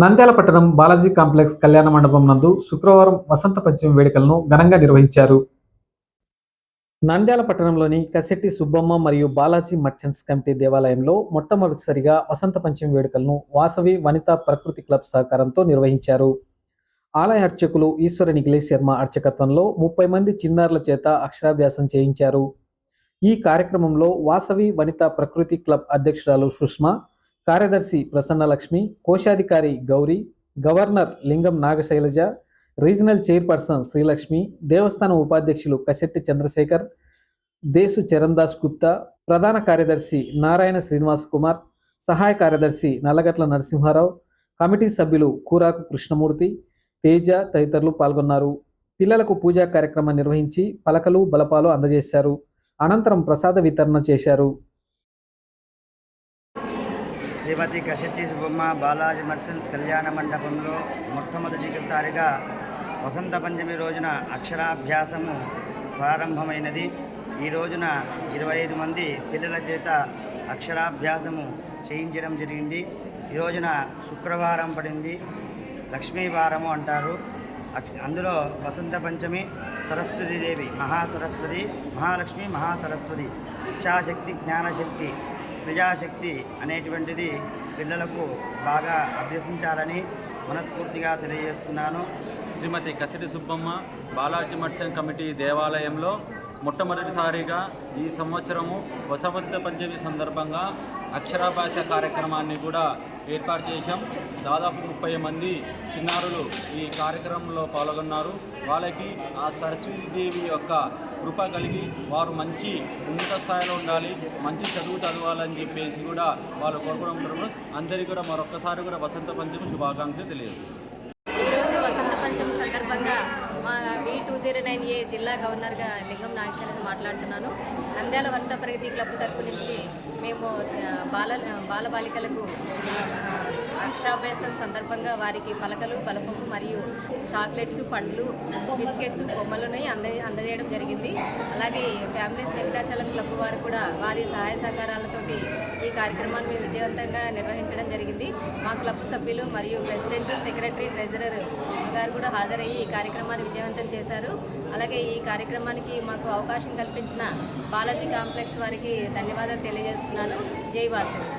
నంద్యాల పట్టణం బాలాజీ కాంప్లెక్స్ కళ్యాణ మండపం నందు శుక్రవారం వసంత పంచమి వేడుకలను ఘనంగా నిర్వహించారు. నంద్యాల పట్టణంలోని కసెట్టి సుబ్బమ్మ మరియు బాలాజీ మర్చెంట్స్ కమిటీ దేవాలయంలో మొట్టమొదటిసారిగా వసంత పంచమి వేడుకలను వాసవి వనితా ప్రకృతి క్లబ్ సహకారంతో నిర్వహించారు. ఆలయ అర్చకులు ఈశ్వర నిఖిలేష్ శర్మ అర్చకత్వంలో 30 మంది చిన్నారుల చేత అక్షరాభ్యాసం చేయించారు. ఈ కార్యక్రమంలో వాసవి వనితా ప్రకృతి క్లబ్ అధ్యక్షురాలు సుష్మా, కార్యదర్శి ప్రసన్నలక్ష్మి, కోశాధికారి గౌరీ, గవర్నర్ లింగం నాగశైలజ, రీజనల్ చైర్పర్సన్ శ్రీలక్ష్మి, దేవస్థానం ఉపాధ్యక్షులు కశెట్టి చంద్రశేఖర్, దేశు చరణ్దాస్ గుప్తా, ప్రధాన కార్యదర్శి నారాయణ శ్రీనివాస్ కుమార్, సహాయ కార్యదర్శి నల్లగట్ల నరసింహారావు, కమిటీ సభ్యులు కూరాకు కృష్ణమూర్తి, తేజ తదితరులు పాల్గొన్నారు. పిల్లలకు పూజా కార్యక్రమం నిర్వహించి పలకలు బలపాలు అందజేశారు. అనంతరం ప్రసాద వితరణ చేశారు. శ్రీమతి కశెట్టి సుబ్బమ్మ బాలాజీ మర్చెంట్స్ కళ్యాణ మండపంలో మొట్టమొదటిసారిగా వసంత పంచమి రోజున అక్షరాభ్యాసము ప్రారంభమైనది. ఈ రోజున 25 మంది పిల్లల చేత అక్షరాభ్యాసము చేయించడం జరిగింది. ఈ రోజున శుక్రవారం పడింది, లక్ష్మీవారము అంటారు. అందులో వసంత పంచమి, సరస్వతీదేవి, మహాసరస్వతి, మహాలక్ష్మి, మహాసరస్వతి, ఇచ్ఛాశక్తి, జ్ఞానశక్తి, ప్రజాశక్తి అనేటువంటిది పిల్లలకు బాగా అభ్యసించాలని మనస్ఫూర్తిగా తెలియజేస్తున్నాను. శ్రీమతి కసెట్టి సుబ్బమ్మ బాలాజీ మర్చెంట్ కమిటీ దేవాలయంలో మొట్టమొదటిసారిగా ఈ సంవత్సరము వసంత పంచమి సందర్భంగా అక్షరాభ్యాస కార్యక్రమాన్ని కూడా ఏర్పాటు చేశాం. దాదాపు 30 మంది చిన్నారులు ఈ కార్యక్రమంలో పాల్గొన్నారు. వాళ్ళకి ఆ సరస్వతీదేవి యొక్క కృప కలిగి వారు మంచి ఉన్నత స్థాయిలో ఉండాలి, మంచి చదువు చదవాలని చెప్పేసి కూడా వాళ్ళు కోరుకుంటున్నారు. అందరికీ కూడా మరొక్కసారి కూడా వసంత పంచమి శుభాకాంక్షలు తెలియదు. ఈరోజు వసంత పంచమి సందర్భంగా మా V209A జిల్లా గవర్నర్గా లింగం నాగశైలజ మాట్లాడుతున్నాను. నంద్యాల వనితా ప్రగతి క్లబ్ తరపు నుంచి మేము బాలబాలికలకు అక్షరాభ్యాసం సందర్భంగా వారికి పలకలు, బలపము మరియు చాక్లెట్స్, పండ్లు, బిస్కెట్స్, బొమ్మలను అందజేయడం జరిగింది. అలాగే ఫ్యామిలీస్ వెంకటాచలం క్లబ్ వారు కూడా వారి సహాయ సహకారాలతోటి ఈ కార్యక్రమాన్ని విజయవంతంగా నిర్వహించడం జరిగింది. మా క్లబ్ సభ్యులు మరియు ప్రెసిడెంట్, సెక్రటరీ, ట్రెజరర్ గారు కూడా హాజరయ్యి ఈ కార్యక్రమాన్ని విజయవంతం చేశారు. అలాగే ఈ కార్యక్రమానికి మాకు అవకాశం కల్పించిన బాలాజీ కాంప్లెక్స్ వారికి ధన్యవాదాలు తెలియజేస్తున్నాను. జై వాసవి.